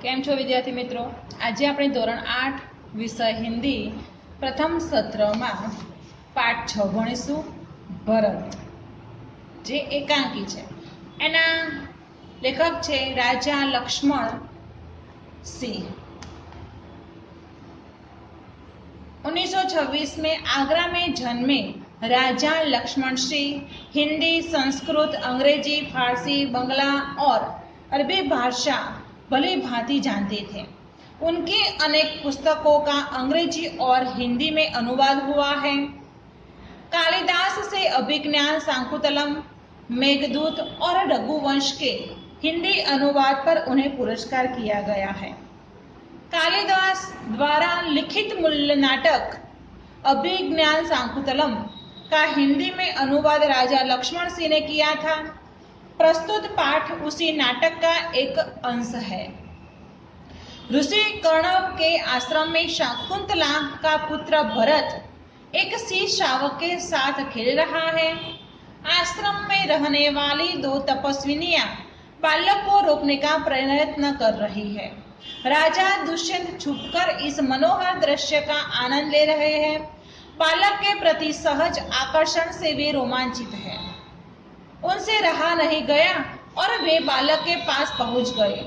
કેમ છો વિદ્યાર્થી મિત્રો? આજે આપણે ધોરણ 8 વિષય હિન્દી પ્રથમ સત્રમાં પાઠ 6 ભણીશું. ભરત, જે એકાંકી છે. એના લેખક છે રાજા લક્ષ્મણ સિંહ. 1926 में आगरा में जन्मे राजा लक्ष्मण सिंह हिंदी, संस्कृत, अंग्रेजी, फारसी, बंगला और अरबी भाषा भली भांति जानते थे. उनके अनेक पुस्तकों का अंग्रेजी और हिंदी में अनुवाद हुआ है. कालिदास से अभिज्ञान शाकुंतलम, मेघदूत और रघुवंश के हिंदी अनुवाद पर उन्हें पुरस्कार किया गया है. कालिदास द्वारा लिखित मूल नाटक अभिज्ञान शाकुंतलम का हिंदी में अनुवाद राजा लक्ष्मण सिंह ने किया था. प्रस्तुत पाठ उसी नाटक का एक अंश है. ऋषि कर्णव के आश्रम में शाकुंतला का पुत्र भरत एक सिंह शावक के साथ खेल रहा है. आश्रम में रहने वाली दो तपस्विनियां बालक को रोकने का प्रयत्न कर रही है. राजा दुष्यंत छुपकर इस मनोहर दृश्य का आनंद ले रहे हैं. बालक के प्रति सहज आकर्षण से वे रोमांचित हैं. उनसे रहा नहीं गया और वे बालक के पास पहुंच गए.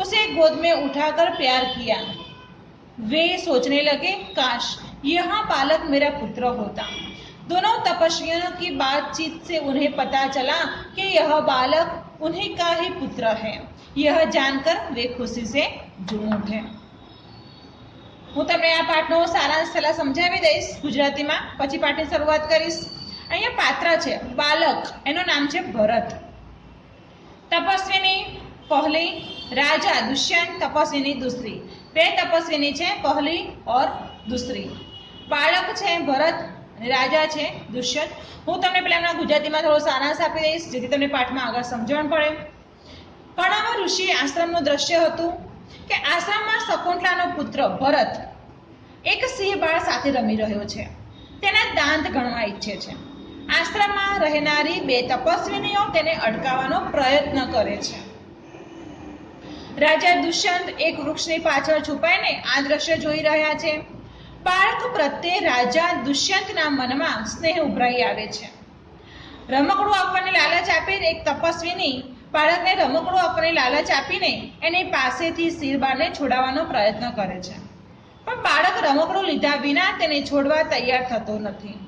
उसे गोद में उठाकर प्यार किया. वे सोचने लगे, काश यह बालक मेरा पुत्र होता. दोनों तपस्वियों की बातचीत से उन्हें पता चला कि यह बालक उन्हीं का ही पुत्र है. यह जानकर वे खुशी से झूम उठे. હું તમને આ પાઠનો સારાંશ પહેલા સમજાવી દઈશ ગુજરાતીમાં, પછી પાઠની શરૂઆત કરીશ. અહીંયા પાત્ર છે બાલક, એનું નામ છે ભરત. તપસ્વીની પહેલી, રાજા દુષ્યંત તપસ્વીની दूसरी. બે તપસ્વીની છે, પહેલી और दूसरी. બાળક છે ભરત અને રાજા છે દુષ્યંત. હું તમને પહેલા એમના ગુજરાતીમાં થોડો સારાંશ આપી દઈશ જેથી તમને પાઠમાં આગળ સમજણ પડે. કર્ણવ ઋષિ આશ્રમનું દ્રશ્ય હતું કે આશ્રમમાં શકુંતલાનો પુત્ર ભરત એક સિંહ બાળ સાથે રમી રહ્યો છે. તેના દાંત ગણવા ઈચ્છે છે. આશ્રમમાં રહેનારી બે તપસ્વીનીઓ તેને અટકાવવાનો પ્રયત્ન કરે છે. રાજા દુષ્યંત એક વૃક્ષની પાછળ છુપાઈને આ દ્રશ્ય જોઈ રહ્યા છે. બાળક પ્રત્યે રાજા દુષ્યંતના મનમાં સ્નેહ ઉભરાઈ આવે છે. રમકડું આપવાની લાલચ આપીને એક તપસ્વીની બાળકને રમકડું આપવાની લાલચ આપીને એની પાસેથી શિરબાળને છોડાવવાનો પ્રયત્ન કરે છે. પણ બાળક રમકડું લીધા વિના તેને છોડવા તૈયાર થતો નથી.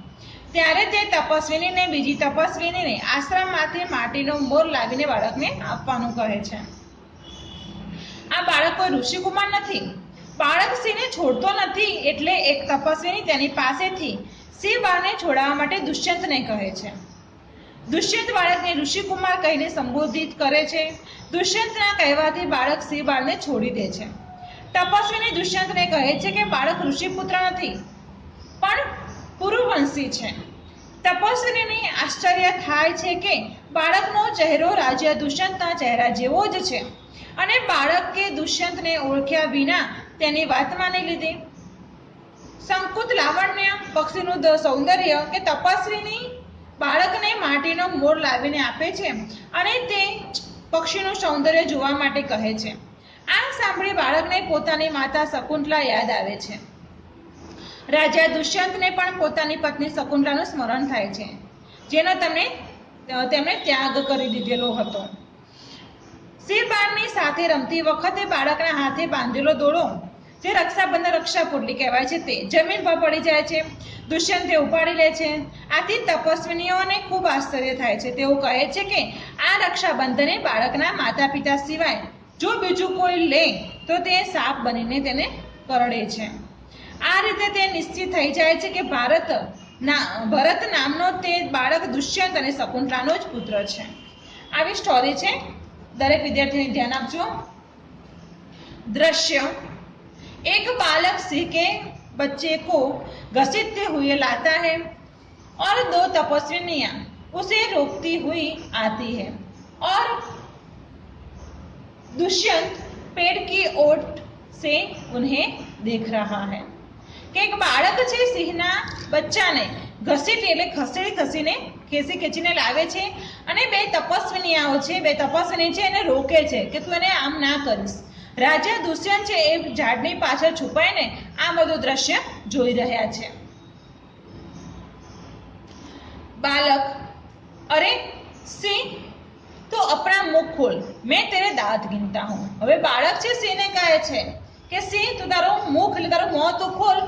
ત્યારે તે તપસ્વીનીને બીજી તપસ્વીનીને આશ્રમમાંથી માટીનો મોર લાવીને બાળકને આપવાનું કહે છે. આ બાળક કોઈ ઋષિકુમાર નથી. બાળક સિંહને છોડતો નથી એટલે એક તપસ્વીની તેની પાસેથી સિંહ બાળને છોડાવવા માટે દુષ્યંતને કહે છે. દુષ્યંત બાળકને ઋષિકુમાર કહીને સંબોધિત કરે છે. દુષ્યંતના કહેવાથી બાળક સિંહ બાળને છોડી દે છે. તપસ્વીની દુષ્યંતને કહે છે કે બાળક ઋષિપુત્ર નથી પણ પુરુવંશી છે. તપસ્વીની આશ્ચર્ય થાય છે કે બાળકનો ચહેરો રાજા દુષ્યંતના ચહેરા જેવો જ છે અને બાળકે દુષ્યંતને ઓળખ્યા વિના તેની વાત માની લીધી. સંકુત લાવણ્ય, પક્ષીનું સૌંદર્ય કે તપસ્વીની બાળકને માટીનો મોર લાવીને આપે છે અને તે પક્ષીનું સૌંદર્ય જોવા માટે કહે છે. આ સાંભળી બાળકને પોતાની માતા શકુંતલા યાદ આવે છે. રાજા દુષ્યંતને પણ પોતાની પત્ની શકુંતલાનું સ્મરણ થાય છે જેનો તેમણે ત્યાગ કરી દીધેલો હતો. શિરબાળની સાથે રમતી વખતે બાળકના હાથે બાંધેલો દોરો, જે રક્ષાબંધન રક્ષાપોટલી કહેવાય છે, તે જમીન પર પડી જાય છે. દુષ્યંત તે ઉપાડી લે છે. આથી તપસ્વીનીઓને ખૂબ આશ્ચર્ય થાય છે. તેઓ કહે છે કે આ રક્ષાબંધને બાળકના માતા પિતા સિવાય જો બીજું કોઈ લે તો તે સાપ બનીને તેને કરડે છે. આ રીતે તે નિશ્ચિત થઈ જાય છે કે ભરત નામનો તે બાળક દુષ્યંત અને શકુંતલાનો જ પુત્ર છે. આવી સ્ટોરી છે. દરેક વિદ્યાર્થીને ધ્યાન આપજો. दृश्य, एक बालक सिंह के बच्चे को घसीटते हुए लाता है और दो तपस्विनियां उसे रोकती हुई आती है और दुष्यंत पेड़ की ओट से उन्हें देख रहा है કે એક બાળક છે સિંહના બચ્ચાને ઘસીટી એટલે ખસીને ખેંચીને લાવે છે અને બે તપસ્વીનીઓ છે, બે તપસ્વીની છે એને રોકે છે કે તું એને આમ ના કરીશ. રાજા દુષ્યંત છે એ ઝાડની પાછળ છુપાઈને આ બધું દ્રશ્ય જોઈ રહ્યા છે. बालक, अरे सिंह तो अपना मुख खोल, मैं तेरे दांत गिनता हूं. હવે બાળક છે સિંહને કહે છે કે સિંહ તું તારું મુખ એટલે તારું મોં તો ખોલ,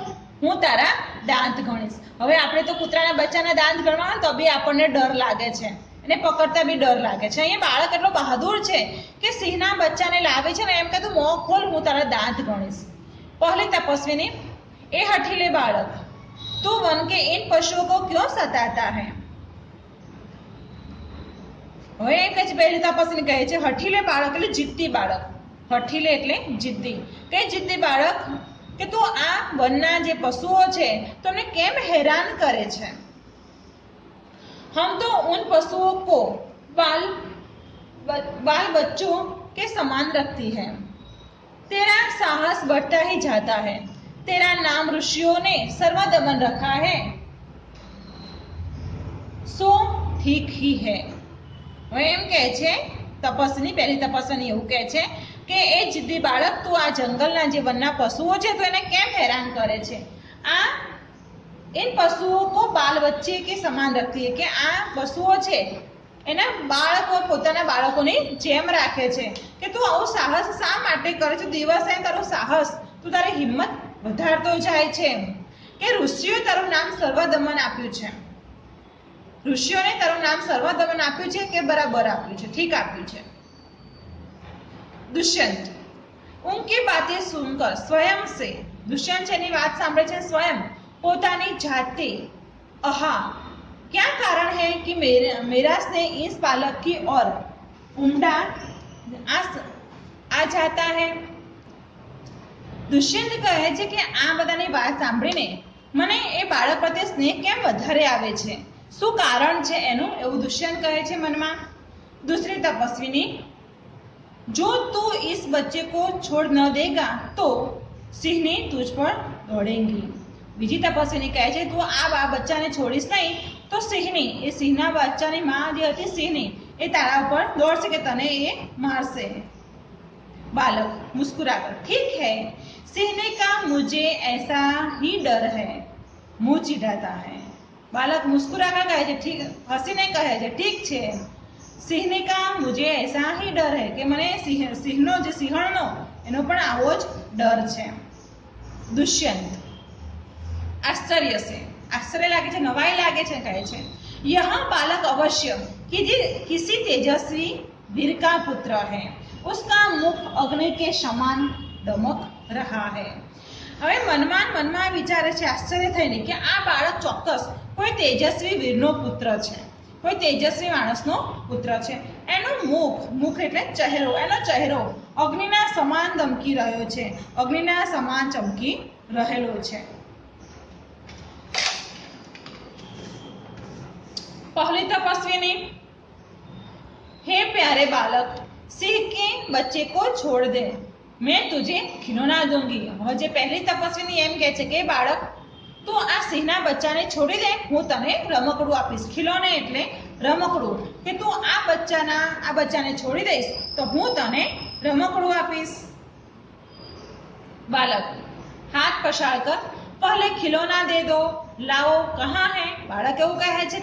હું તારા દાંત ગણીશ. હવે આપણે તો કૂતરાના બચ્ચાના દાંત ગણવા હોય તો બી આપણને ડર લાગે છે, એને પકડતા બી ડર લાગે છે. અહીંયા બાળક એટલો બહાદુર છે કે સિંહના બચ્ચાને લાવે છે ને એમ કે તું મોં ખોલ, હું તારા દાંત ગણીશ. पहली तपस्विनी, ए हठीले बालक, तू वन के इन पशुओं को क्यों सताता है? હવે એમ કહે છે, પહેલી તપસ્વી કહે છે હઠીલે બાળક એટલે જીદ્દી બાળક. હઠીલે એટલે જીદ્દી. કે જીદ્દી બાળક કે તું આ વનના જે પશુઓ છે તમને કેમ હેરાન કરે છે? हम तो उन पशुओं को बाल बच्चों के समान रखती है. तेरा साहस बढ़ता ही जाता है. तेरा नाम ऋषियों ने सर्वदमन रखा है, सो ठीक ही है. હવે એમ કહે છે તપસ્વી, પહેલી તપસ્વી એવું કહે છે કે એ જીદ્દી બાળક તું આ જંગલના જે વનના પશુઓ છે તો એને કેમ હેરાન કરે છે? આ इन पशुओं को बाल बच्चे के समान रखती है, કે આ પશુઓ છે એના બાળકો પોતાના બાળકોની જેમ રાખે છે. કે તું આવું સાહસ શા માટે કરે છે? દિવસે તારું સાહસ, તું તારી હિંમત વધારતો જાય છે. કે ઋષિઓએ તારું નામ સર્વદમન આપ્યું છે. ऋषियों તારું નામ સર્વદમન આપ્યું છે કે બરાબર આપ્યું છે, ઠીક આપ્યું છે. दुष्यंत, उनकी बातें सुनकर स्वयं से, दुष्यंत છે એની વાત સાંભળે છે સ્વયં પોતાની જાતે, आहा, क्या कारण है कि मेरा स्नेह इस बालक की ओर उमड़ा आ जाता है? दुष्यंत કહે છે કે આ બધાની વાત સાંભળીને મને એ બાળક પ્રત્યે સ્નેહ કેમ વધારે આવે છે, શું કારણ છે એનું, એવું દુષ્યંત કહે છે મનમાં. दूसरी तपस्विनी, जो तू इस बच्चे को छोड़ न देगा तो सिंहनी तुझ पर दौड़ेंगी. બીજી તપસ્વીની કહે છે તું આ બચ્ચાને છોડીશ નહીં તો સિંહની, એ સિંહના બચ્ચાની માં જે હતી સિંહની, એ તારા ઉપર દોડશે કે તને એ મારશે. बालक मुस्कुराकर, ठीक है, सीने का मुझे ऐसा ही डर है, मुंह चिढ़ाता है. बालक मुस्कुराकर કહે છે, ઠીક, હસીને કહે છે ઠીક છે, સિંહને કા મુझे ऐसा ही डर है, કે મને સિંહનો જે સિંહણનો એનો પણ આવો જ ડર છે. दुष्यंत आश्चर्य से, आश्चर्य लागे છે, नवाई लागे છે, કહે છે यह बालक अवश्य किसी तेजस्वी वीर का पुत्र है, उसका मुख अग्नि के समान दमक रहा है. હવે મનમાં વિચારે છે આશ્ચર્ય થઈને કે આ બાળક ચોક્કસ કોઈ તેજસ્વી વીરનો પુત્ર છે, કોઈ તેજસ્વી માણસનો પુત્ર છે. એનું મુખ એટલે ચહેરો, એનો ચહેરો અગ્નિના સમાન દમકી રહ્યો છે, અગ્નિના સમાન ચમકી રહેલો છે. पहली तपस्विनी, हे प्यारे बालक, सिंह के बच्चे को छोड़ दे, मैं तुझे खिलौना दूंगी. હવે જે પહેલી તપસ્વીની એમ કહે છે કે બાળક તું આ સિંહના બચ્ચાને છોડી દે, હું તને રમકડું આપીશ. ખિલौने એટલે રમકડું, કે તું આ બચ્ચાને છોડી દઈશ તો હું તને રમકડું આપીશ. बालक हाथ पछाड़ कर पहले खिलौना दे दो, लाओ कहाँ है? બાળક એવું કહે છે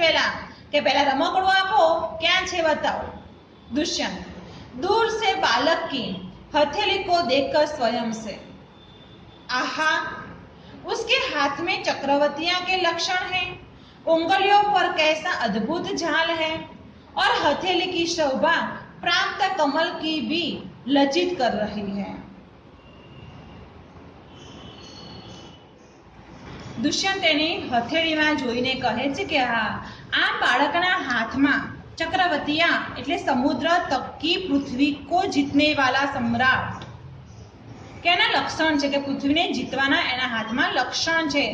પહેલા રમકડું આપો, ક્યાં છે બતાવો. दुष्यंत दूर से बालक की हथेली को देखकर स्वयं से, आहा, उसके हाथ में चक्रवतियां के लक्षण हैं, उंगलियों पर कैसा अद्भुत झाल है और हथेली की शोभा प्राप्त कमल की भी लज्जित कर रही है. दुष्यंत એની હથેળીમાં જોઈને કહે છે કે આ બાળકના હાથમાં ચક્રવતિયા એટલે સમુદ્ર તક की પૃથ્વી को जीतने वाला सम्राट, કે એના લક્ષણ છે કે પૃથ્વીને જીતવાના એના હાથમાં લક્ષણ છે.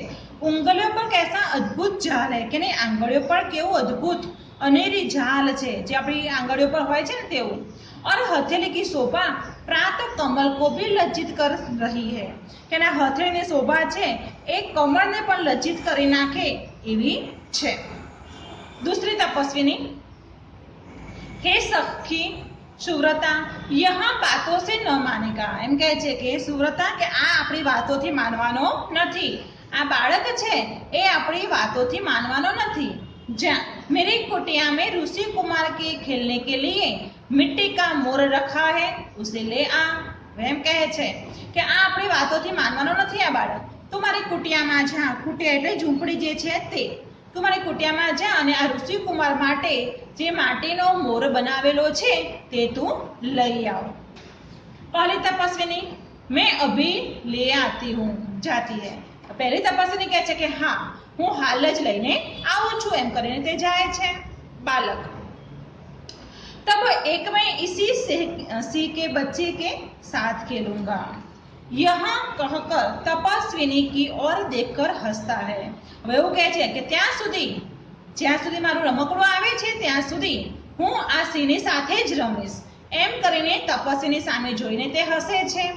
ઉંગલીઓ પર कैसा अद्भुत झाल है, કે એની આંગળીઓ પર કેવું અદ્ભુત અનેરી ઝાલ છે, જે આપણી આંગળીઓ પર હોય છે ને તેવું. और हथेली की शोभा प्रातः कमल को भी लज्जित कर रही है, કે એના હથેળીની શોભા છે એ કમળને પણ લજ્જિત કરી નાખે એવી છે. दूसरी तपस्विनी, हे सखी સુવ્રતા યહાં બાતો સે ન માનેગા, એમ કહે છે કે સુવ્રતા કે આ આપણી વાતોથી માનવાનો નથી, આ બાળક છે એ આપણી વાતોથી માનવાનો નથી। જ્યાં मेरी कुटिया में ऋषि कुमार के खेलने के लिए मिट्टी का मोर रखा है उसे ले आ। એમ કહે છે કે આ આપણી વાતોથી માનવાનો નથી આ બાળક, તું મારી કુટિયામાં જા, કુટિયા એટલે ઝૂંપડી જે છે તે, તું મારી કુટિયામાં જા અને આ ઋષિ કુમાર માટે જે માટીનો મોર બનાવેલો છે તે તું લઈ આવ। પહેલી તપસ્વીની મેં અભી લે આતી હું જાતી હૈ, પહેલી તપસ્વીની કહે છે કે હા હું હાલ જ લઈને આવું છું એમ કરીને તે જાય છે બાલક। तब एक मैं इसी सी के बच्चे के साथ खेलूंगा, यहाँ कहकर तपस्विनी की ओर देखकर हंसता है। હવે એવું કહે છે કે ત્યાં સુધી જ્યાં સુધી મારું રમકડું આવે છે ત્યાં સુધી હું આ સિંહની સાથે જ રમીશ એમ કરીને તપસ્વીની સામે જોઈને તે હસે છે।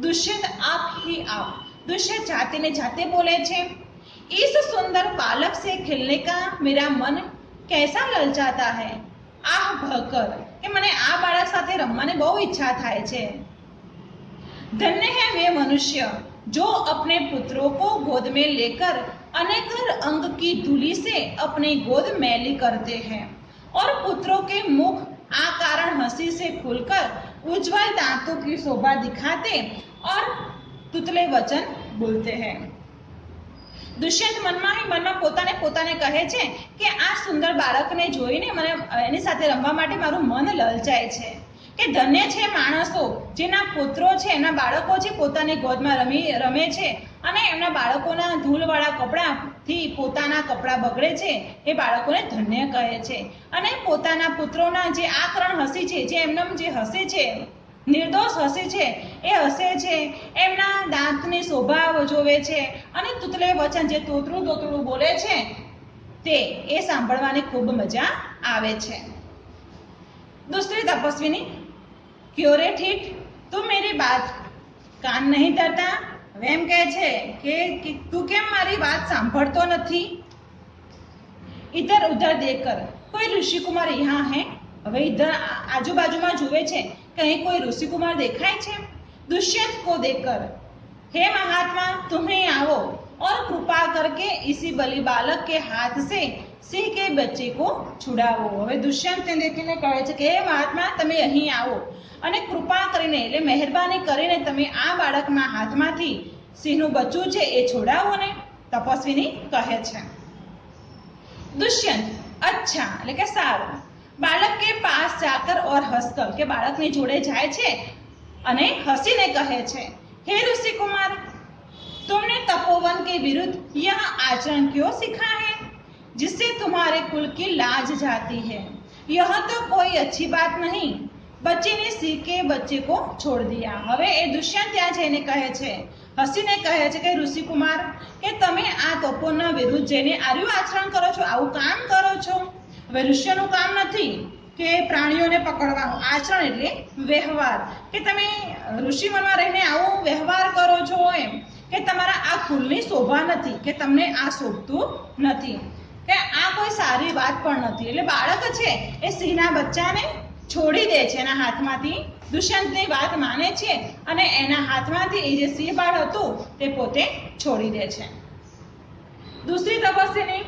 દુષ્યંત આપ ही आप, દુષ્યંત જાતે ને જાતે બોલે છે इस सुंदर बालक से खेलने का मेरा मन कैसा ललचाता है, આહ ભકર કે મને આ બાળક સાથે રમવાની બહુ ઈચ્છા થાય છે। धन्य है वे मनुष्य जो अपने पुत्रों को गोद में लेकर अनेक अंग की धूली से अपनी गोद मैली करते हैं और पुत्रों के मुख आ कारण हंसी से खुलकर उज्जवल दांतों की शोभा दिखाते और तुतले वचन बोलते हैं। દુષ્યંત મનમાં ही મનમાં પોતાને કહે છે કે આ સુંદર બાળકને જોઈને મને એની સાથે રમવા માટે મારું મન લલચાય છે કે ધન્ય છે માણસો જેના પુત્રો છે એના બાળકો છે પોતાની ગોદમાં રમે છે અને એમના બાળકોના ધૂળવાળા કપડાથી પોતાના કપડાં બગડે છે એ બાળકોને ધન્ય કહે છે અને પોતાના પુત્રોના જે આકરણ હસી છે જે એમનામ જે હસે છે નિર્દોષ હસે છે એ હસે છે, એમના દાંતની શોભા જોવે છે અને તુતલે વચન જે તોતરું બોલે છે તે એ સાંભળવાની ખૂબ મજા આવે છે। दूसरी तपस्विनी क्यों रे ठीठ तुम मेरी बात कान नहीं धरता, હવે એમ કહે છે કે તું કેમ મારી વાત સાંભળતો નથી। इधर उधर देखकर कोई ऋषि कुमार यहाँ है, હવે इधर आजूबाजूમાં જુએ છે कहीं कोई ऋषि कुमार देखाय छे। दुष्यंत को देखकर हे महात्मा तुम ही आओ और कृपा करके इसी बलि बालक के हाथ से सिंह के बच्चे को छुड़ावो। હવે દુષ્યંતને દેખીને કહે છે કે હે મહાત્મા તમે અહીં આવો અને કૃપા કરીને એટલે મહેરબાની કરીને તમે આ બાળકના હાથમાંથી સિંહનું બચ્ચું છે એ છોડાવો ને, તપસ્વીની કહે છે। દુષ્યંત અચ્છા એટલે કે સારું। बालक के पास जाकर और हंसकर के बालक ने जोड़े जाए छे अने हसीने कहे छे हे ऋषि कुमार तुमने तपोवन के विरुद्ध यह आचरण क्यों सीखा है जिससे तुम्हारे कुल की लाज जाती है, यह तो कोई अच्छी बात नहीं। बच्चे ने सिंह के बच्चे को छोड़ दिया। હવે એ દુષ્યંત ત્યાં જઈને કહે છે હસીને કહે છે કે ઋષિ કુમાર કે તમે આ તપોના વિરુદ્ધ જઈને આર્યું આચરણ કરો છો, આવું કામ કરો છો। હવે ઋષિઓનું કામ નથી કે પ્રાણીઓને પકડવાનું, આચરણ એટલે વ્યવહાર કે તમે ઋષિ મનમાં રહીને આવો વ્યવહાર કરો છો એમ કે તમારા આ કુલની શોભા નથી કે તમને આ શોભતું નથી કે આ કોઈ સારી વાત પણ નથી। એટલે બાળક છે એ સિંહના બચ્ચાને છોડી દે છે એના હાથમાંથી, દુષ્યંતની વાત માને છે અને એના હાથમાંથી એ જે સિંહ બાળ હતું તે પોતે છોડી દે છે। दूसरी तपस्विनी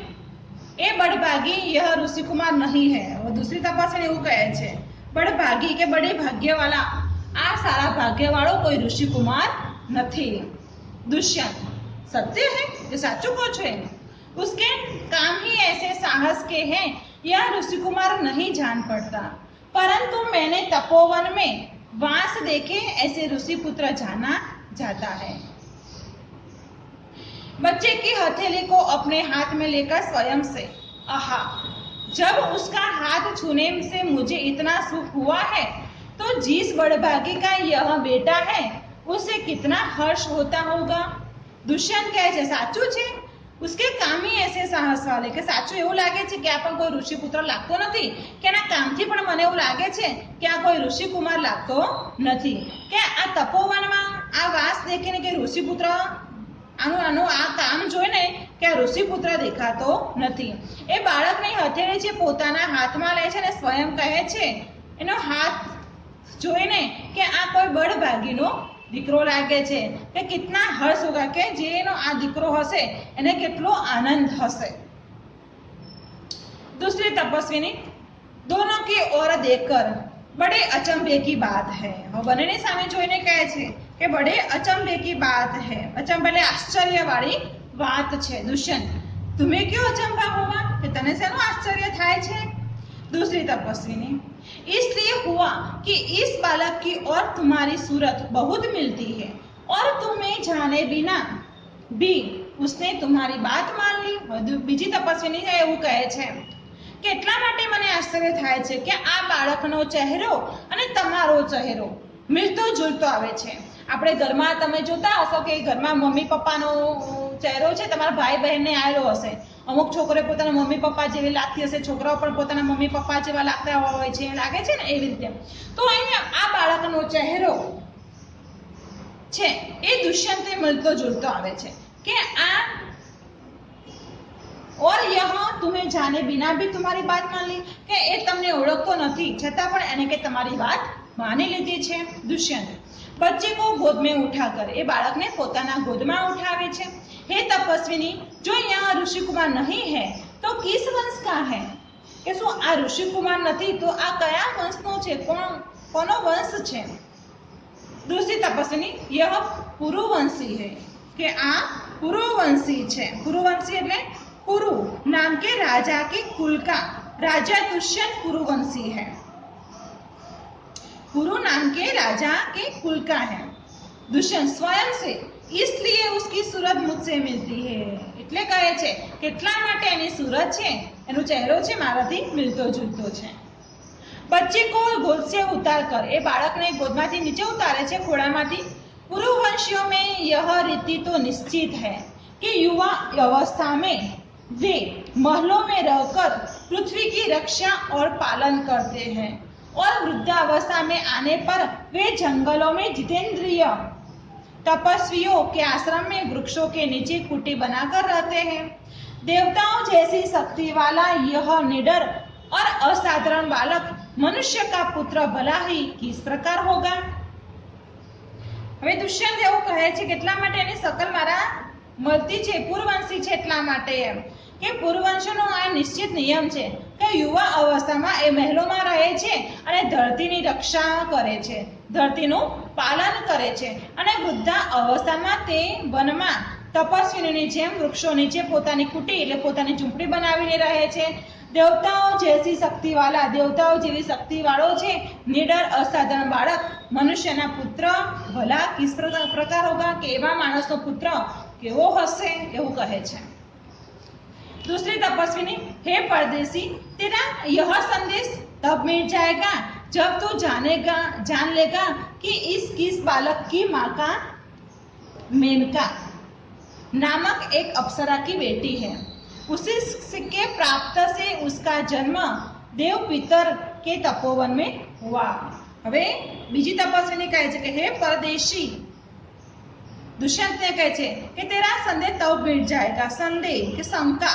એ બડભાગી यह ऋषि कुमार नहीं है। और दूसरी तपस्विनी એવું કહે છે બડભાગી કે બડે ભાગ્યવાળા આ સારા ભાગ્યવાળો કોઈ ઋષિ કુમાર નથી। दुष्यंत सत्य है, ये साचू को छे, उसके काम ही ऐसे साहस के हैं यह ऋषि कुमार नहीं जान पड़ता, परंतु मैंने तपोवन में वास देखे ऐसे ऋषि पुत्र जाना जाता है। बच्चे की हथेली को अपने हाथ में लेकर स्वयं से आहा जब उसका हाथ छूने से मुझे इतना सुख हुआ है तो जिस बड़भागी का यह बेटा है उसे कितना हर्ष होता होगा। दुष्यंत કહે છે સાચું છે, उसके काम ही ऐसे साहस वाले કે સાચું એવું લાગે છે કે આ પણ કોઈ ઋષિ પુત્ર લાગતો નથી કે એના કામથી પણ મને એવું લાગે છે કે આ કોઈ ઋષિ કુમાર લાગતો નથી કે આ તપોવનમાં આ વાસ દેખીને કે ઋષિ પુત્ર આનું આ કામ જોઈને કે આ ઋષિ પુત્ર દેખાતો નથી। એ બાળકની હથેળી છે પોતાના હાથમાં લે છે અને સ્વયં કહે છે એનો હાથ જોઈને કે આ કોઈ બળભાગીનો દીકરો લાગે છે કે કિતના હર્ષ હોગા કે જેનો આ દીકરો હશે એને કેટલો આનંદ હશે। दूसरी तपस्विनी दोनों की ओर देखकर बड़े अचंभे की बात है। બંનેની સામે જોઈને કહે છે કે બड़े अचंभे की बात है। अचंभे એટલે આશ્ચર્ય વાળી વાત છે। दुष्यंत तुम्हें क्यों अचंभा होगा कि तने से आश्चर्य थाय छे। दूसरी तपस्विनी इसलिए हुआ कि इस बालक की और तुम्हारी सूरत बहुत मिलती है और तुम्हें जाने बिना भी उसने तुम्हारी बात मान ली। બીજી તપસ્વીની એવું કહે છે કે એટલા માટે મને આશ્ચર્ય થાય છે કે આ બાળકનો ચહેરો અને તમારો ચહેરો મિલતો જુલતો આવે છે। આપણે ઘરમાં તમે જોતા હશો કે ઘરમાં મમ્મી પપ્પાનો ચહેરો છે તમારા ભાઈ બહેનને આવેલો હશે। અમુક છોકરીઓ પોતાના મમ્મી પપ્પા જેવી લાગતી હશે, છોકરાઓ પણ પોતાના મમ્મી પપ્પા જેવા લાગતા હોય છે, લાગે છે ને એવી રીતે। તો અહીંયા આ બાળકનો ચહેરો છે એ દુષ્યંતે મિલતો જુલતો આવે છે કે આ और यह तुम्हें जाने बिना भी तुम्हारी बात मान ली કે એ તમને ઓળખતો નથી છતાં પણ એને કે તમારી વાત માની લીધી છે। दुष्यंत बच्चे को गोद में उठाकर એ બાળકને પોતાના ગોદમાં ઉઠાવે છે। हे तपस्विनी जो यहाँ ऋषि कुमार नहीं है तो किस वंश का है કે શું આ ઋષિ કુમાર નથી તો આ કયા વંશનો છે, કોનો વંશ છે। दूसरी तपस्विनी यह पुरुवंशी है કે આ पुरुवंशी છે। पुरुवंशी એટલે पुरु नाम के राजा के कुल का राजा दुष्यंत पुरुवंशी है। पुरु नाम के राजा के कुल का है। दुष्यंत स्वयं से इसलिए उसकी सूरत मुझसे मिलती है એટલે કહે છે કેટલા માટે એની सूरत છે એનો ચહેરો છે મારાથી મિલતો જુલતો છે। बच्चे को गोद से उतारकर એ બાળકને ગોદમાંથી નીચે ઉતારે છે ખોળામાંથી। पुरुवंशियों में यह रीति तो निश्चित है कि युवा अवस्था में वे महलों में रहकर पृथ्वी की रक्षा और पालन करते हैं और वृद्धावस्था में आने पर वे जंगलों में जितेंद्रिय तपस्वियों के आश्रम में वृक्षों के नीचे कुटी बनाकर रहते हैं। देवताओं जैसी शक्ति वाला यह निडर और असाधारण बालक मनुष्य का पुत्र भला ही किस प्रकार होगा। હવે દુષ્યંત એવું કહે છે કેટલા માટે એની શકલ મારા મળતી છે પૂર્વવંશી છે એટલા માટે એમ કે પૂર્વવંશનો આ નિશ્ચિત નિયમ છે કે યુવા અવસ્થામાં એ મહેલોમાં રહે છે અને ધરતીની રક્ષા કરે છે, ધરતીનું પાલન કરે છે અને વૃદ્ધા અવસ્થામાં તે વનમાં તપસ્વીની જેમ વૃક્ષો નીચે પોતાની કુટી એટલે પોતાની ઝૂંપડી બનાવીને રહે છે। દેવતાઓ જેસી શક્તિવાળા દેવતાઓ જેવી શક્તિવાળો છે નિડર અસાધારણ બાળક મનુષ્યના પુત્ર ભલા કિસ પ્રકાર હોગા કે એવા માણસનો પુત્ર કેવો હશે એવું કહે છે। दूसरी तपस्विनी हे परदेसी तेरा यह संदेश तब मिल जाएगा जब तू जान लेगा कि किस बालक की माँ का मेनका नामक एक अप्सरा की बेटी है। उसी के प्राप्त से उसका जन्म देव पितर के तपोवन में हुआ। હવે બીજી તપસ્વીની કહે છે કે હે પરદેશી દુષ્યંતને કહે છે કે તેરા સંદેહ તબ મિટ જાયગા સંદેહ કે શંકા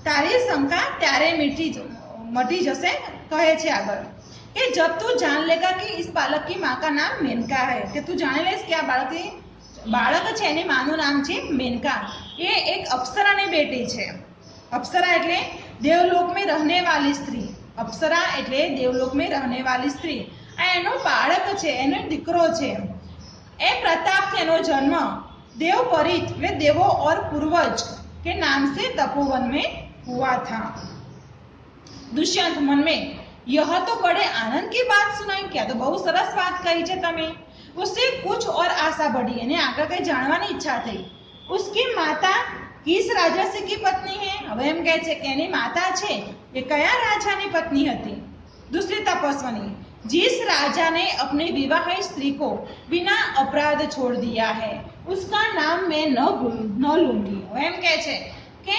તારી શંકા ત્યારે મટી જશે। કહે છે આગળ કે જબ તું જાન લેગા કે इस बालक की माँ का नाम मेनका है કે તું જાણી લઈશ કે આ બાળક છે એની માનું નામ છે मेनका। ये एक અપ્સરાની બેટી છે। અપ્સરા એટલે દેવલોક में रहने वाली स्त्री। અપ્સરા એટલે દેવલોક में रहने वाली स्त्री। આ એનો બાળક છે, એનો દીકરો છે। એ પ્રતાપ से એનો જન્મ देवपरित वे देवों और पूर्वज के नाम से तपोवन में हुआ था। दुष्यंत मन में यह तो बड़े आनंद की बात सुनाई, क्या तो बहुत सरस बात कही है तमे। उससे कुछ और आशा बढ़ी અને આગળ કઈ જાણવાની ઈચ્છા થઈ। उसकी माता किस राजसी की पत्नी है। હવે એમ કહે છે કે એની માતા છે એ કયા રાજાની પત્ની હતી। दूसरी तपस्विनी जिस राजा ने अपनी विवाहित स्त्री को बिना अपराध छोड़ दिया है उसका नाम मैं न लूंगी। એમ કહે છે કે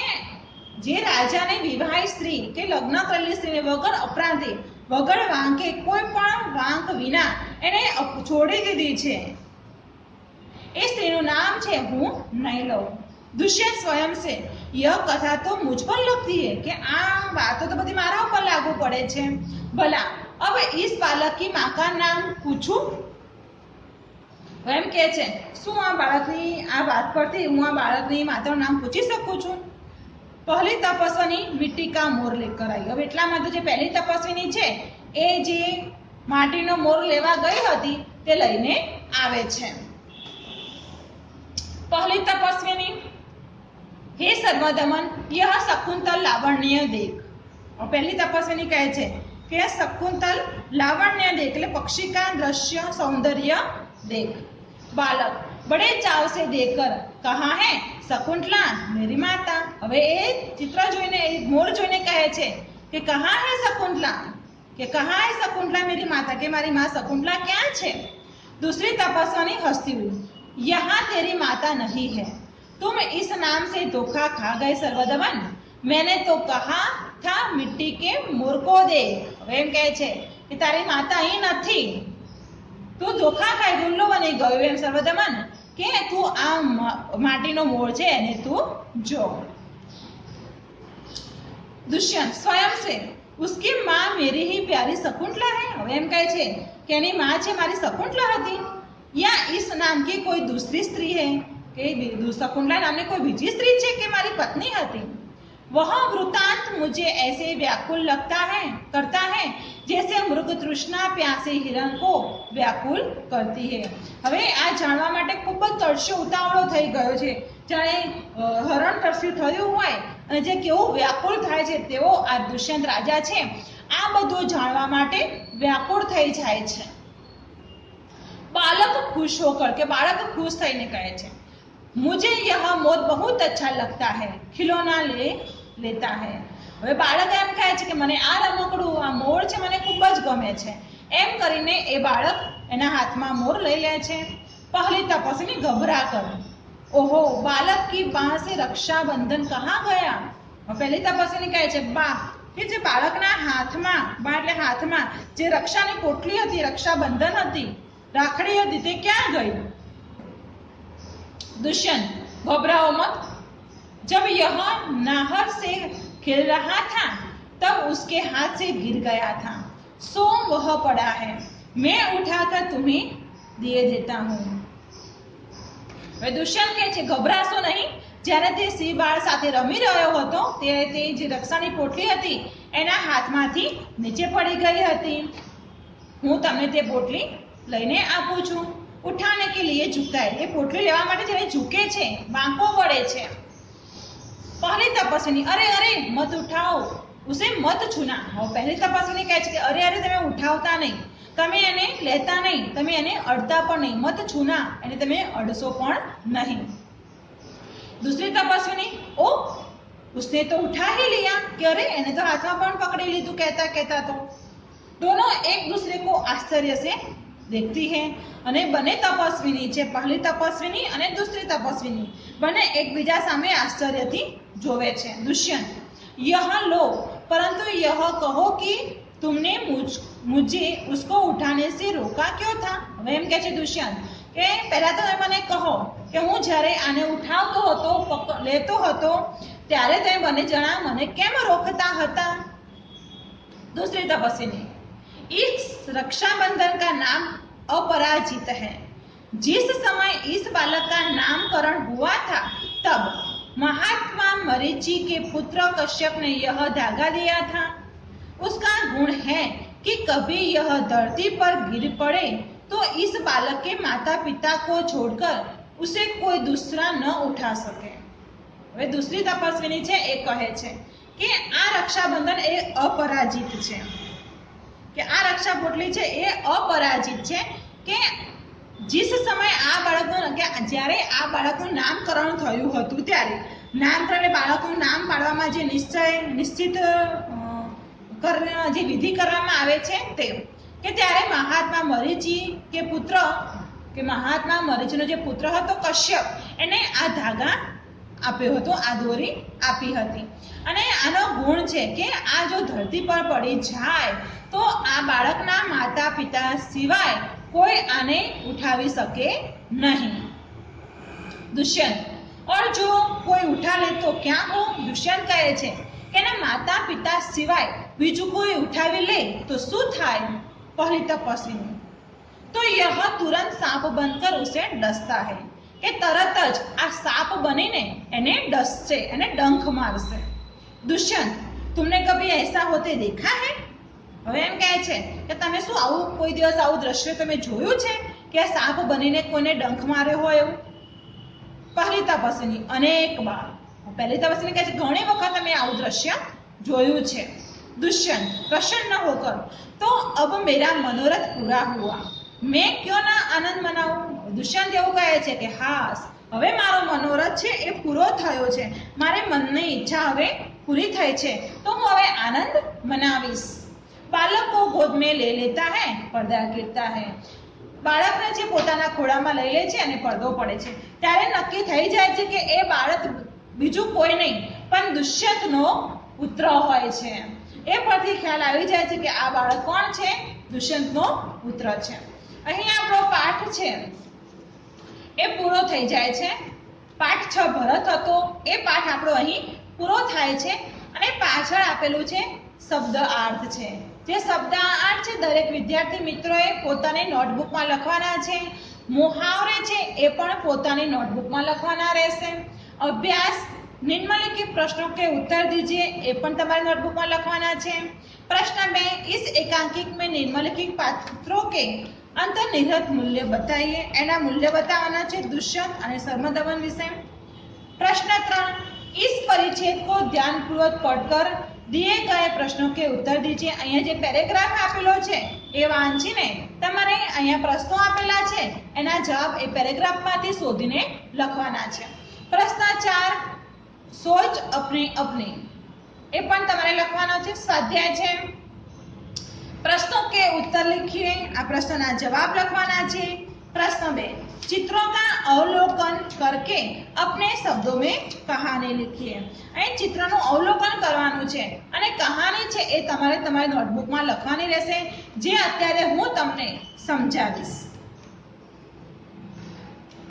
જે રાજાને વિવાહિત સ્ત્રી કે લગ્ન કરેલી સ્ત્રીને વગર અપરાધે વગર વાંકે કોઈ પણ વાંક વિના એને છોડી દીધી છે એ સ્ત્રીનું નામ છે હું નહીં લઉં। दुष्यंत स्वयं से यह कथा तो मुझ पर लगती है कि आ बातों तो बधी मारा पर लागू पड़े छे। भला अब इस बालक की माँ का नाम पूछूं? એમ કહે છે શું આ બાળકની આ વાત પરથી હું આ બાળકની માતાનું નામ પૂછી શકું છું? પહેલી તપસ્વીની મિટ્ટી કા મોર લેકર આવી. હવે એટલામાં તો જે પહેલી તપસ્વીની છે એ જે માટીનો મોર લેવા ગઈ હતી તે લઈને આવે છે. પહેલી તપસ્વીની હે સર્વદમન यह शकुंतल लावण्य देख. और पहली तपस्विनी कहे छे कि शकुंतल लावण्य देख એટલે पक्षी का दृश्य सौंदर्य देख. बालक बड़े चाव से देखकर कहा है शकुंतला मेरी माता. હવે એ ચિત્ર જોઈને એ મોર જોઈને કહે છે કે कहा है शकुंतला કે कहा है शकुंतला मेरी माता કે મારી માં शकुंतला ક્યાં છે? दूसरी तपस्विनी हंसती हुई यहाँ तेरी माता नहीं है, तुम इस नाम से धोखा खा गए सर्वदमन. मैंने तो कहा था मिट्टी के मोर को दे. હવે એમ કહે છે કે તારી માતા અહીં નથી, તું ધોખા ખાઈ ગુલ્લો બની ગયો એમ સર્વદમન કે તું આ માટીનો મોર છે એને તું જો. दुष्यंत स्वयं से उसकी माँ मेरी ही प्यारी शकुंतला है. હવે એમ કહે છે કે એની માં છે મારી शकुंतला હતી या इस नाम की कोई दूसरी स्त्री है કે शकुंतला नामની કોઈ બીજી સ્ત્રી છે કે મારી પત્ની હતી? वह वृतांत मुझे ऐसे व्याकुल लगता है करता है जैसे मृग तृष्णा प्यासे हिरण को व्याकुल करती है. હવે આ જાણવા માટે ખૂબ જ તરસ્યો ઉતાવળો થઈ ગયો છે, જાણે હરણ તરસ્યું થયું હોય અને જે કેવું વ્યાકુળ થાય છે તેવો આ દુષ્યંત રાજા છે આ બધું જાણવા માટે વ્યાકુળ થઈ જાય છે. बालक खुश होकर के बालक खुश થઈને કહે છે मुझे यह मोर बहुत अच्छा लगता है, खिलौना ले लेता है. હવે બાળક એમ કહે છે કે મને આ રમકડું આ મોર છે મને ખૂબ જ ગમે છે. એમ કરીને એ બાળક એના હાથમાં મોર લઈ લે છે. પહેલી તપસ્વીની ઘબરા કર ઓહો બાલક की बाह से रक्षाबंधन कहाँ गया. પહેલી તપસ્વીની કહે છે બા કે જે બાળકના હાથમાં બા એટલે હાથમાં જે રક્ષાની પોટલી હતી રક્ષાબંધન હતી રાખડી હતી તે ક્યાં ગઈ? दुष्यंत घबराओ मत, जब यह नाहर से खेल रहा था तब उसके हाथ से गिर गया था, सो वह पड़ा है, मैं उठाकर तुम्हें दे देता हूँ. दुष्यंत કહે છે ગભરાશો નહીં, જ્યારે તે સિંહ બાળ સાથે રમી રહ્યો હતો ત્યારે તે જે રક્ષાની પોટલી હતી એના હાથમાંથી નીચે પડી ગઈ હતી. હું તમને તે પોટલી લઈને આપું છું. उठाने के लिए झुकाए. ये पोटली लेवा माटे जेने झुके छे बांको पड़े छे. पहली तपस्विनी अरे अरे मत उठाओ उसे मत छूना. पहली तपस्विनी कहे छे कि अरे अरे तमे उठावता नहीं, तमे एने लेता नहीं, तमे एने अडता पण नहीं, मत छूना एने तमे अडसो पण नहीं. दूसरी तपस्विनी ओ उसने तो उठा ही लिया कि अरे एने तो हाथ में पण पकड़ी लीधुं कहता कहता तो. दोनों एक दूसरे को आश्चर्य से देखती है અને બંને તપસ્વીની છે પહેલી તપસ્વીની અને દૂસરી તપસ્વીની બંને એકબીજા સામે આશ્ચર્યથી જોવે છે. दुष्यंत यह लो परंतु यह कहो कि तुमने मुझे उसको उठाने से रोका क्यों था. હવે એમ કહે છે दुष्यंत કે પહેલા તો મને કહો કે હું જ્યારે આને ઉઠાવતો હતો લેતો હતો ત્યારે તમે બંને જણા મને કેમ રોકતા હતા? दूसरी तपस्विनी इस रक्षाबंधन का नाम अपराजित है. जिस समय इस बालक का नामकरण हुआ था तब महात्मा मरीचि के पुत्र कश्यप ने यह धागा दिया था. उसका गुण है कि कभी यह धरती पर गिर पड़े तो इस बालक के माता पिता को छोड़कर उसे कोई दूसरा न उठा सके. હવે दूसरी તપસ્વીની છે એ કહે છે કે આ રક્ષાબંધન એ અપરાજિત છે, કે આ રક્ષા પોટલી છે એ અપરાજિત છે કે जिस समय आ बाळकનું કે જ્યારે આ બાળકનું નામકરણ થયું હતું ત્યારે નામકરણ બાળકનું નામ પાડવામાં જે નિશ્ચિત જે વિધિ કરવામાં આવે છે તે કે ત્યારે મહાત્મા મરીચી કે પુત્ર કે મહાત્મા મરીચીનો જે પુત્ર હતો કશ્યપ એને આ ધાગા આપ્યો હતો, આ દોરી આપી હતી. અને આનો ગુણ છે કે આ જો ધરતી પર પડી જાય તો આ બાળકના માતા પિતા સિવાય कोई आने उठावी सके नहीं. दुष्यंत और जो कोई उठा ले तो क्या हो? दुष्यंत कहे छे કે ના માતા પિતા સિવાય બીજું કોઈ ઉઠાવી લે તો શું થાય? પહેલી તપસ્વીની, तो यह तुरंत सांप बनकर उसे डसता है, કે તરત જ આ સાપ બનીને એને ડસશે, એને ડંખ મારશે. દુષ્યંત, तुमने कभी ऐसा होते देखा है? હવે એમ કહે છે કે તમે શું આવું કોઈ દિવસ આવું દ્રશ્ય તમે જોયું છે કે આ સાપ બનીને કોઈને ડંખ માર્યો હોય એવું? પહેલી તપસ્વીની, અનેક બાર. પહેલી તપસ્વીની કહે છે ઘણી વખત અમે આવું દ્રશ્ય જોયું છે. दुष्यंत प्रसन्न होकर, तो अब मेरा मनोरथ पूरा हुआ, मैं क्यों ना आनंद मनाऊं? दुष्यंत એવું કહે છે કે હાસ, હવે મારો મનોરથ છે એ પૂરો થયો છે, મારે મનની ઈચ્છા હવે પૂરી થઈ છે, તો હું હવે આનંદ મનાવીશ. બાળક को गोद में ले लेता है, પડદા गिरता है. બાળકને જે પોતાના ખોળામાં લઈ લે છે અને પડદો પડે છે ત્યારે નક્કી થઈ જાય છે કે એ બાળક બીજું કોઈ નહીં પણ દુષ્યંતનો પુત્ર હોય છે. એ પરથી ખ્યાલ આવી જાય છે કે આ બાળક કોણ છે? દુષ્યંતનો પુત્ર છે. અહીં આપણો પાઠ છે એ પૂરો થઈ જાય છે. પાઠ 6 ભરત હતો એ પાઠ આપણો અહીં પૂરો થાય છે અને પાછળ આપેલું છે શબ્દાર્થ છે. જે શબ્દાર્થ છે દરેક વિદ્યાર્થી મિત્રોએ પોતાની નોટબુકમાં લખવાના છે. મુહાવરે છે એ પણ પોતાની નોટબુકમાં લખવાના રહેશે. અભ્યાસ निम्नलिखित प्रश्नों के उत्तर दीजिए એ પણ તમારી નોટબુકમાં લખવાના છે. प्रश्न 2, इस एकांकिक में निम्नलिखित पात्रों के अंतर्निहित मूल्य बताइए. એના મૂલ્ય બતાવવાના છે દુષ્યંત અને સર્મદમન વિશે. प्रश्न 3, इस परिच्छेद को ध्यानपूर्वक पढ़कर दिए गए प्रश्नों के उत्तर दीजिए. અહીંયા જે પેરેગ્રાફ આપેલો છે એ વાંચીને તમારે અહીંયા પ્રશ્નો આપેલા છે એના જવાબ એ પેરેગ્રાફમાંથી શોધીને લખવાના છે. प्रश्न 4, सोच अपनी अपनी એ પણ તમારે લખવાનો છે. સ્વાધ્યાય છે. प्रश्नों के उत्तर लिखिए. આ પ્રશ્નના જવાબ લખવાના છે. प्रश्न 2, चित्रों का अवलोकन करके अपने शब्दों में कहानी लिखिए. અહીં ચિત્રનું અવલોકન કરવાનું છે અને કહાની છે એ તમારે તમારી નોટબુકમાં લખવાની રહેશે જે અત્યારે હું તમને સમજાવીશ.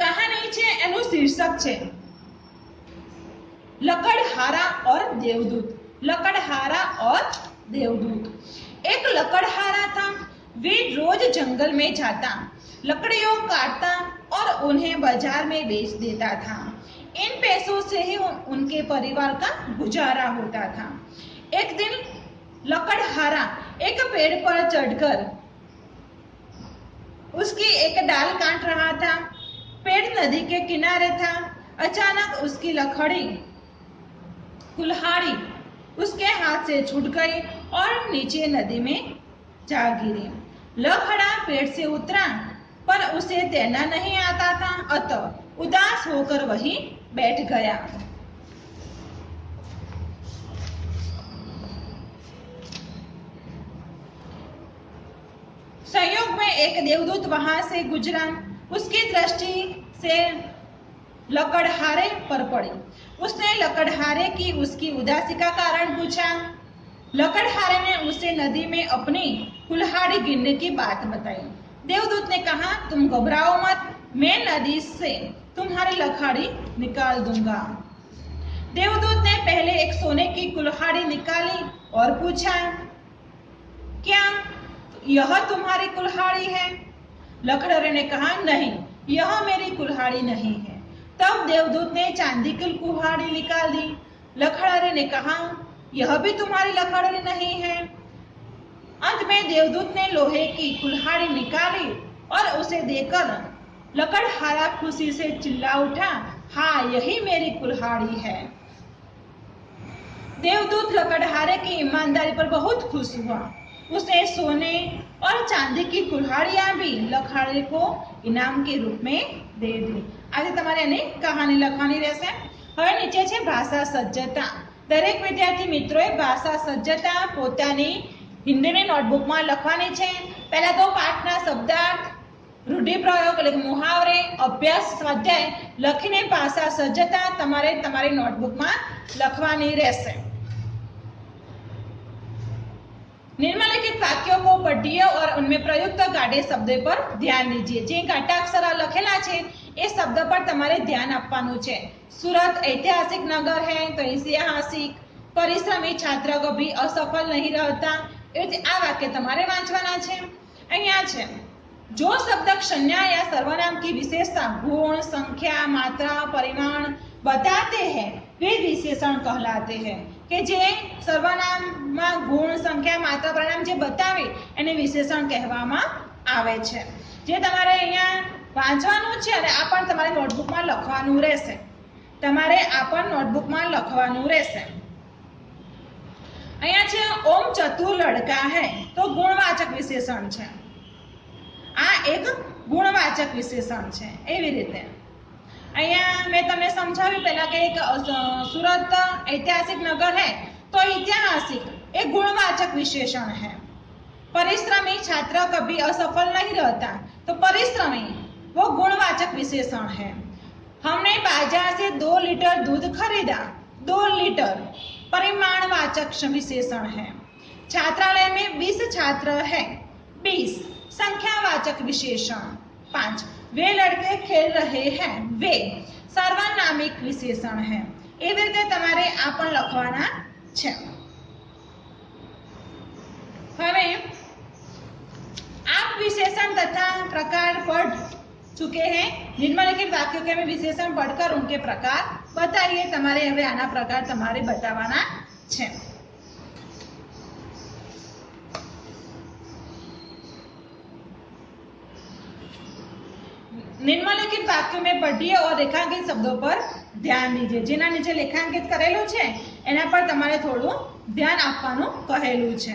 કહાની છે એનું શીર્ષક છે लकड़हारा और देवदूत. लकड़हारा और देवदूत. एक लकड़हारा था, वे रोज जंगल में जाता, लकड़ियों काटता और उन्हें बाजार में बेच देता था. इन पैसों से ही उनके परिवार का गुजारा होता था. एक दिन लकड़हारा एक पेड़ पर चढ़कर उसकी एक डाल काट रहा था. पेड़ नदी के किनारे था. अचानक उसकी कुल्हाड़ी उसके हाथ से छूट गई और नीचे नदी में जा गिरी. लकड़ा पेड़ से उतरा पर उसे तैरना नहीं आता था, अतः उदास होकर वहीं बैठ गया. संयोग में एक देवदूत वहां से गुजरा. उसकी दृष्टि से लकड़हारे पर पड़ी. उसने लकड़हारे की उसकी उदासी का कारण पूछा. लकड़हारे ने उसे नदी में अपनी कुल्हाड़ी गिरने की बात बताई. देवदूत ने कहा, तुम घबराओ मत, मैं नदी से तुम्हारी लकड़ी निकाल दूंगा. देवदूत ने पहले एक सोने की कुल्हाड़ी निकाली और पूछा, क्या यह तुम्हारी कुल्हाड़ी है? लकड़हारे ने कहा, नहीं, यह मेरी कुल्हाड़ी नहीं है. तब देवदूत ने चांदी की कुल्हाड़ी निकाल दी. लकड़हारे ने कहा, यह भी तुम्हारी लकड़ी नहीं है. अंत में देवदूत ने लोहे की कुल्हाड़ी निकाली और उसे देकर लकड़हारा खुशी से चिल्ला उठा, हाँ, यही मेरी कुल्हाड़ी है. देवदूत लकड़हारे की ईमानदारी पर बहुत खुश हुआ. उसने सोने और चांदी की कुल्हाड़ियां भी लकड़हारे को इनाम के रूप में दे दी. આજે તમારે એની કહાની લખવાની રહેશે. હવે નીચે છે ભાષા સજ્જતા. દરેક વિદ્યાર્થી મિત્રોએ ભાષા સજ્જતા પોતાની હિન્દીની નોટબુકમાં લખવાની છે. પહેલા તો પાઠના શબ્દાર્થ, રૂઢિપ્રયોગ એટલે મુહાવરે, અભ્યાસ, સ્વાધ્યાય લખીને ભાષા સજ્જતા તમારે તમારી નોટબુકમાં લખવાની રહેશે. निम्नलिखित वाक्यों को पढ़िए और उनमें प्रयुक्त गाढ़े शब्द पर ध्यान दीजिए. જે ઘાટાક્ષર લખેલા છે એ શબ્દ પર તમારે ધ્યાન આપવાનું છે. સુરત ऐतिहासिक नगर है तो ऐतिहासिक, પરિશ્રમી છાત્ર કભી અસફળ નહીં રહેતા। એટલે આ વાક્ય તમારે વાંચવાના છે। અહીંયા છે जो शब्द संज्ञा या सर्वनाम की विशेषता गुण संख्या मात्रा परिमाण बताते हैं वे विशेषण कहलाते हैं। કે જે સર્વનામમાં ગુણ સંખ્યા માત્રા પરિમાણ જે બતાવે એને વિશેષણ કહેવામાં આવે છે। જે તમારે અહીંયા વાંચવાનું છે અને આ પણ તમારે નોટબુકમાં લખવાનું રહેશે। તમારે આ પણ નોટબુકમાં લખવાનું રહેશે। અહીંયા છે ઓમ ચતુર લડકા હૈ તો ગુણવાચક વિશેષણ છે। આ એક ગુણવાચક વિશેષણ છે। એવી રીતે અહીંયા મેં તમને સમજાવ્યું પહેલા કે એક सूरत ऐतिहासिक नगर है तो ऐतिहासिक एक गुणवाचक विशेषण है। परिश्रमी छात्र कभी असफल नहीं रहता तो परिश्रमी वो गुणवाचक विशेषण है। हमने बाजार से 2 लीटर दूध खरीदा 2 लीटर परिमाणवाचक विशेषण है। छात्रालय में 20 छात्र है 20 संख्यावाचक विशेषण। 5 वे लड़के खेल रहे हैं वे सर्वनामिक विशेषण है। एवी रीते तमारे आ पण लखवाना छे। हवे आप विशेषण तथा प्रकार पढ़ चुके हैं। निम्नलिखित वाक्यों के में विशेषण पढ़कर उनके प्रकार बताइए। तमारे हवे आना प्रकार तमारे बतावाना छे। निम्नलिखित वाक्यों में पढ़िए और रेखांकित शब्दों पर ध्यान दीजिए। जेना नीचे लेखांकित करेलू छे एना पर तमारे थोड़ू ध्यान आपवानुं कहेलू छे।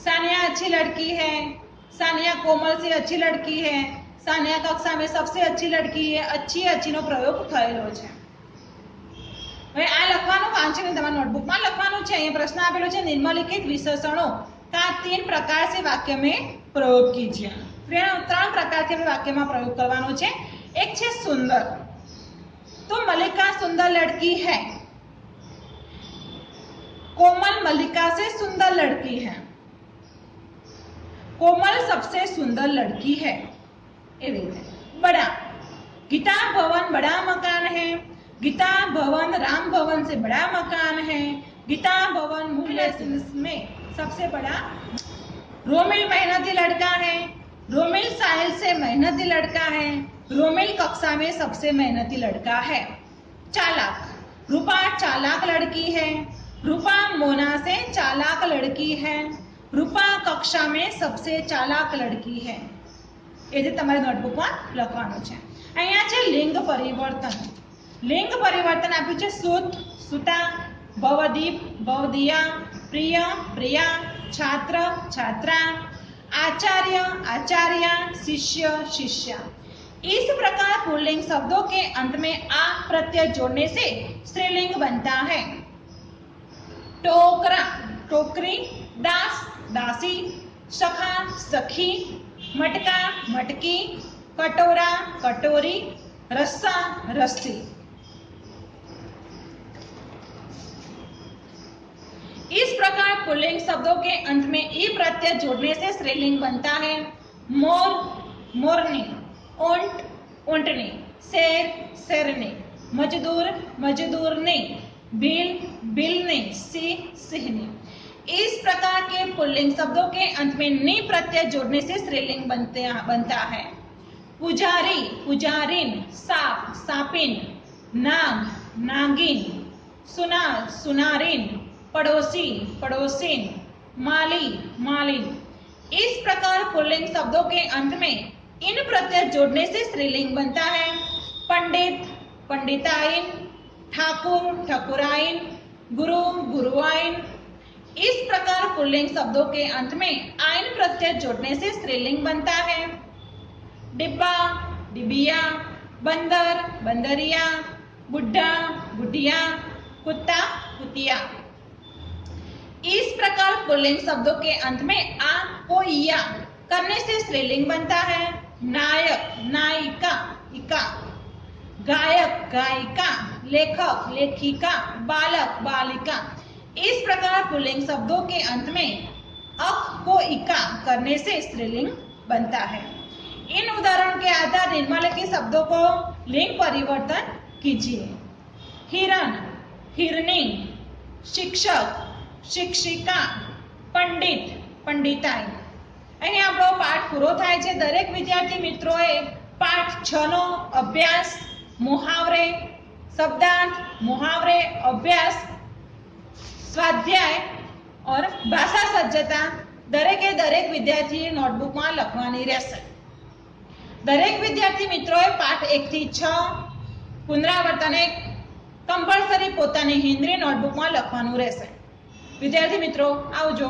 सानिया अच्छी लड़की है, सानिया कोमल से अच्छी लड़की है, सानिया कक्षा में सबसे अच्छी लड़की है। अच्छी अच्छी नो प्रयोग थयेलो छे। હવે આ લખવાનું વાંચીને તમારા નોટબુકમાં લખવાનું છે। અહીં પ્રશ્ન આપેલો છે નિમ્નલિખિત વિશેષણો का 3 प्रकार से वाक्य में प्रयोग कीजिए। 3 प्रकार के वाक्य में प्रयोग करवानो छे। एक छे सुंदर तो मल्लिका सुंदर लड़की है। कोमल मल्लिका से सुंदर लड़की है। कोमल सबसे सुंदर लड़की है। बड़ा गीता भवन बड़ा मकान है। गीता भवन राम भवन से बड़ा मकान है। गीता भवन मूल्य में सबसे बड़ा। रोमिल मेहनती लड़का है। रोमिल साहिल से मेहनती लड़का है। रोमिल कक्षा में सबसे मेहनती लड़का है। चालाक रूपा चालाक लड़की है। रूपा मोना से चालाक लड़की है। रूपा कक्षा में सबसे चालाक लड़की है। ये जे तमारे नोटबुक में लखवानुं छे। अहींया छे लिंग परिवर्तन। लिंग परिवर्तन आप्युं छे सुत सुता भवदीप भवदिया प्रिय प्रिया छात्र छात्रा आचार्य आचार्या शिष्य शिष्या। इस प्रकार पुल्लिंग शब्दों के अंत में आ प्रत्यय जोड़ने से स्त्रीलिंग बनता है। टोकरा टोकरी दास दासी सखा सखी मटका मटकी कटोरा कटोरी रस्सा रस्सी। इस प्रकार पुल्लिंग शब्दों के अंत में ई प्रत्यय जोड़ने से स्त्रीलिंग बनता है। मोर मोरनी ऊंट ऊंटनी शेर शेरनी मजदूर मजदूरनी बिल बिलनी सिंह सिंहनी। इस प्रकार के पुल्लिंग शब्दों के अंत में नी प्रत्यय जोड़ने से स्त्रीलिंग बनता है। पुजारी पुजारिन सांप सांपिन नाग नागिन सुनार सुनारिन पड़ोसी पड़ोसिन माली मालिन। इस प्रकार पुल्लिंग शब्दों के अंत में इन प्रत्यय जोड़ने से स्त्रीलिंग बनता है। पंडित पंडिताइन ठाकुर ठकुराइन गुरु गुरुआइन। इस प्रकार पुल्लिंग शब्दों के अंत में आइन प्रत्यय जोड़ने से स्त्रीलिंग बनता है। डिब्बा डिबिया बंदर बंदरिया बुढ़ा बुढ़िया कुत्ता कुतिया। इस प्रकार पुल्लिंग शब्दों के अंत में आ को या करने से स्त्रीलिंग बनता है। नायक नायिका इका गायक गायिका लेखक लेखिका बालक बालिका। इस प्रकार पुल्लिंग शब्दों के अंत में अक को इका करने से स्त्रीलिंग बनता है। इन उदाहरण के आधार निम्नलिखित शब्दों को लिंग परिवर्तन कीजिए। हिरण हिरनी, शिक्षक, शिक्षिका, पंडित, पंडिताई। અહીં આપણો પાઠ પૂરો થાય છે। દરેક વિદ્યાર્થી મિત્રોએ પાઠ 6 નો અભ્યાસ, મુહાવરે, શબ્દાર્થ, મુહાવરે, અભ્યાસ, સ્વાધ્યાય और ભાષા સજ્જતા દરેકે દરેક વિદ્યાર્થીએ નોટબુકમાં લખવાની રહેશે। દરેક વિદ્યાર્થી મિત્રોએ પાઠ 1 થી 6 પુનરાવર્તન કમ્પલસરી પોતાની હિન્દી નોટબુકમાં લખવાનું રહેશે। વિદ્યાર્થી મિત્રો આવજો।